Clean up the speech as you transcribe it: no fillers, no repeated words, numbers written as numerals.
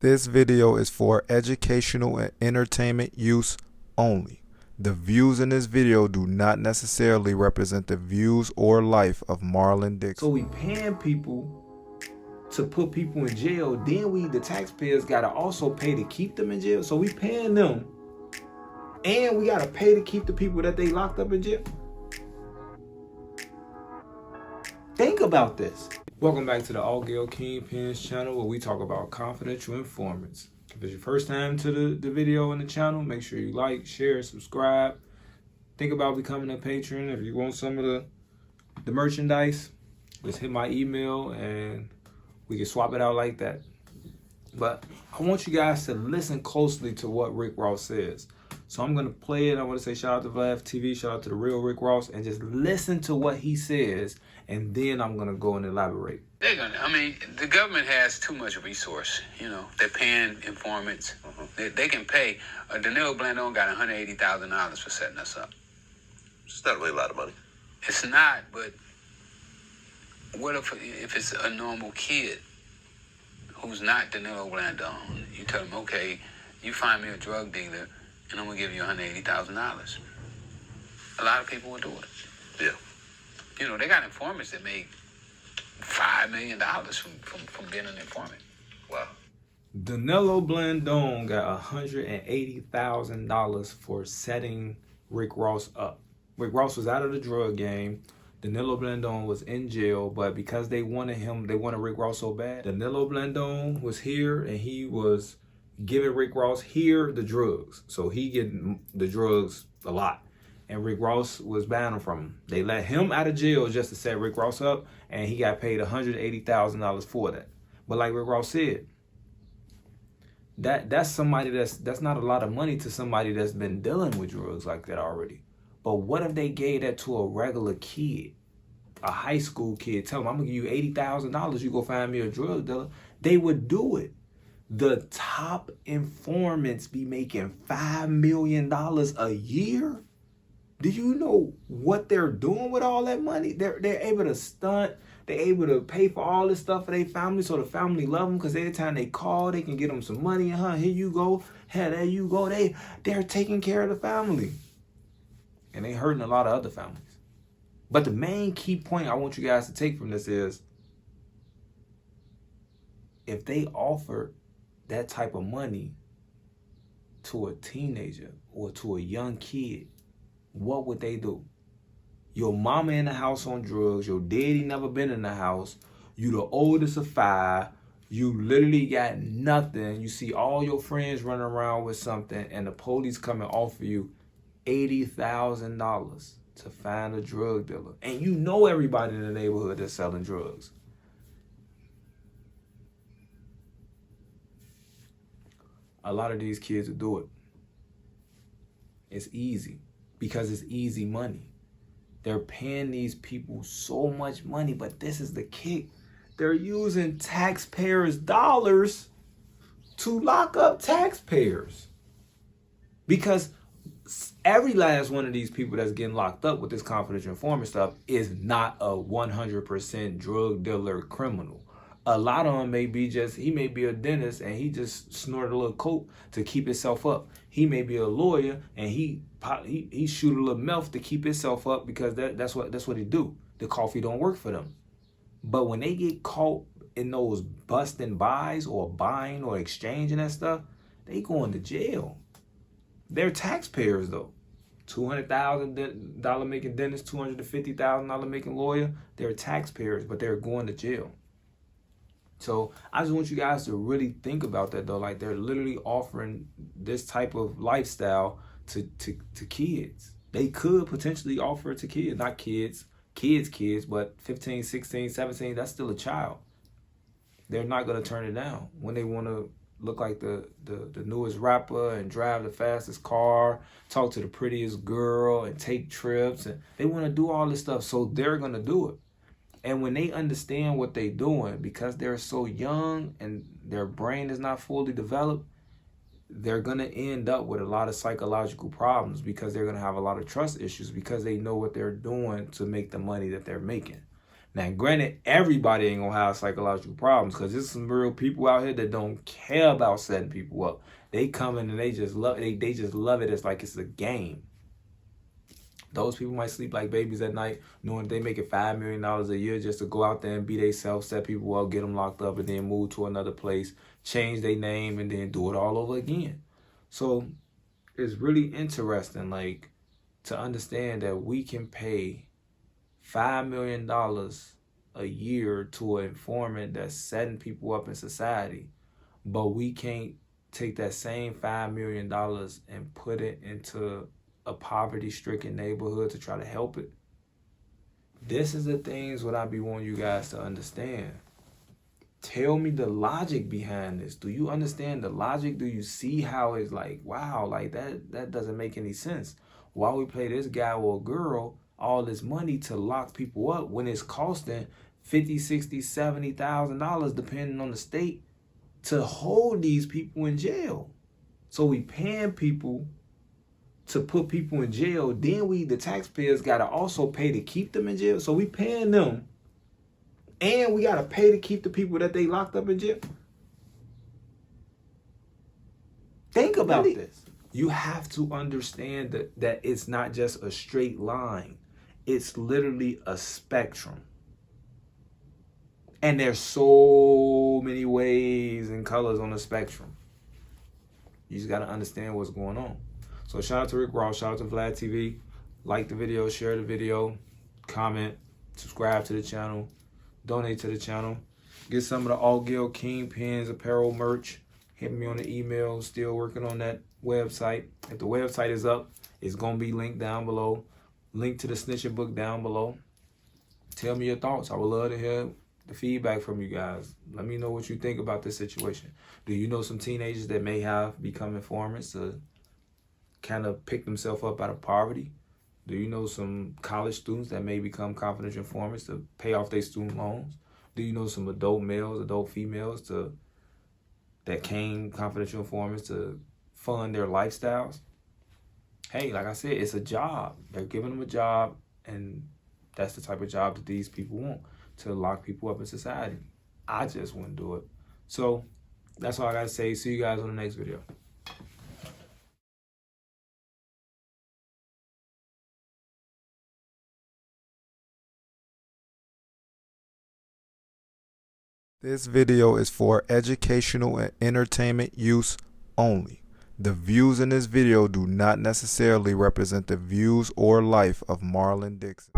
This video is for educational and entertainment use only. The views in this video do not necessarily represent the views or life of Marlon Dixon. So we paying people to put people in jail. Then the taxpayers, gotta also pay to keep them in jail. So we paying them, and we gotta pay to keep the people that they locked up in jail. Think about this. Welcome back to the Altgeld Kingpins Channel, where we talk about confidential informants. If it's your first time to the video and the channel, make sure you like, share, subscribe. Think about becoming a patron. If you want some of the merchandise, just hit my email and we can swap it out like that. But I want you guys to listen closely to what Rick Ross says. So I'm going to play it. I want to say shout out to VF TV, shout out to the real Rick Ross, and just listen to what he says, and then I'm going to go and elaborate. The government has too much resource. You know, they're paying informants. They can pay. Danilo Blandon got $180,000 for setting us up. It's not really a lot of money. It's not, but what if it's a normal kid who's not Danilo Blandon? You tell him, okay, you find me a drug dealer, and I'm going to give you $180,000. A lot of people will do it. Yeah. You know, they got informants that make $5 million from being an informant. Wow. Danilo Blandon got $180,000 for setting Rick Ross up. Rick Ross was out of the drug game. Danilo Blandon was in jail, but because they wanted Rick Ross so bad, Danilo Blandon was here and he was giving Rick Ross here the drugs. So he getting the drugs a lot. And Rick Ross was banning from him. They let him out of jail just to set Rick Ross up, and he got paid $180,000 for that. But like Rick Ross said, that's somebody that's not a lot of money to somebody that's been dealing with drugs like that already. But what if they gave that to a regular kid, a high school kid? Tell them, I'm gonna give you $80,000. You go find me a drug dealer. They would do it. The top informants be making $5 million a year. Do you know what they're doing with all that money? They're able to stunt. They're able to pay for all this stuff for their family, so the family love them, because every time they call, they can get them some money. Here you go. Hey, there you go. They're taking care of the family. And they hurting a lot of other families. But the main key point I want you guys to take from this is, if they offer that type of money to a teenager or to a young kid, what would they do? Your mama in the house on drugs, your daddy never been in the house, you the oldest of 5, you literally got nothing, you see all your friends running around with something, and the police come and offer you $80,000 to find a drug dealer. And you know everybody in the neighborhood that's selling drugs. A lot of these kids will do it. It's easy. Because it's easy money. They're paying these people so much money, but this is the kick. They're using taxpayers' dollars to lock up taxpayers. Because every last one of these people that's getting locked up with this confidential informant stuff is not a 100% drug dealer criminal. A lot of them may be he may be a dentist and he just snorted a little coke to keep himself up. He may be a lawyer and he shoot a little meth to keep himself up, because that's what he do. The coffee don't work for them. But when they get caught in those busting buys or buying or exchanging that stuff, they going to jail. They're taxpayers though. $200,000 making dentist, $250,000 making lawyer. They're taxpayers, but they're going to jail. So I just want you guys to really think about that though. Like, they're literally offering this type of lifestyle to kids. They could potentially offer it to kids, not kids, but 15, 16, 17, that's still a child. They're not going to turn it down when they want to look like the newest rapper and drive the fastest car, talk to the prettiest girl and take trips. And they want to do all this stuff, so they're going to do it. And when they understand what they're doing, because they're so young and their brain is not fully developed, they're going to end up with a lot of psychological problems, because they're going to have a lot of trust issues, because they know what they're doing to make the money that they're making. Now, granted, everybody ain't gonna have psychological problems, because there's some real people out here that don't care about setting people up. They come in and they just love it as like it's a game. Those people might sleep like babies at night, knowing they make it $5 million a year just to go out there and be themselves, set people up, get them locked up, and then move to another place, change their name, and then do it all over again. So it's really interesting, like, to understand that we can pay $5 million a year to an informant that's setting people up in society, but we can't take that same $5 million and put it into a poverty-stricken neighborhood to try to help it. This is the things what I be wanting you guys to understand. Tell me the logic behind this. Do you understand the logic? Do you see how it's like, wow, like that doesn't make any sense? Why we pay this guy or girl all this money to lock people up when it's costing $50,000, $60,000, $70,000, depending on the state, to hold these people in jail? So we paying people to put people in jail. Then the taxpayers gotta also pay to keep them in jail. So we paying them, and we gotta pay to keep the people that they locked up in jail. Think about this. You have to understand that it's not just a straight line. It's literally a spectrum. And there's so many ways and colors on the spectrum. You just got to understand what's going on. So shout out to Rick Ross, shout out to Vlad TV. Like the video, share the video, comment, subscribe to the channel, donate to the channel. Get some of the Altgeld Kingpins apparel merch. Hit me on the email. Still working on that website. If the website is up, it's going to be linked down below. Link to the snitching book down below. Tell me your thoughts. I would love to hear the feedback from you guys. Let me know what you think about this situation. Do you know some teenagers that may have become informants to kind of pick themselves up out of poverty? Do you know some college students that may become confidential informants to pay off their student loans? Do you know some adult males, adult females that came confidential informants to fund their lifestyles? Hey, like I said, it's a job. They're giving them a job, and that's the type of job that these people want, to lock people up in society. I just wouldn't do it. So that's all I got to say. See you guys on the next video. This video is for educational and entertainment use only. The views in this video do not necessarily represent the views or life of Marlon Dixon.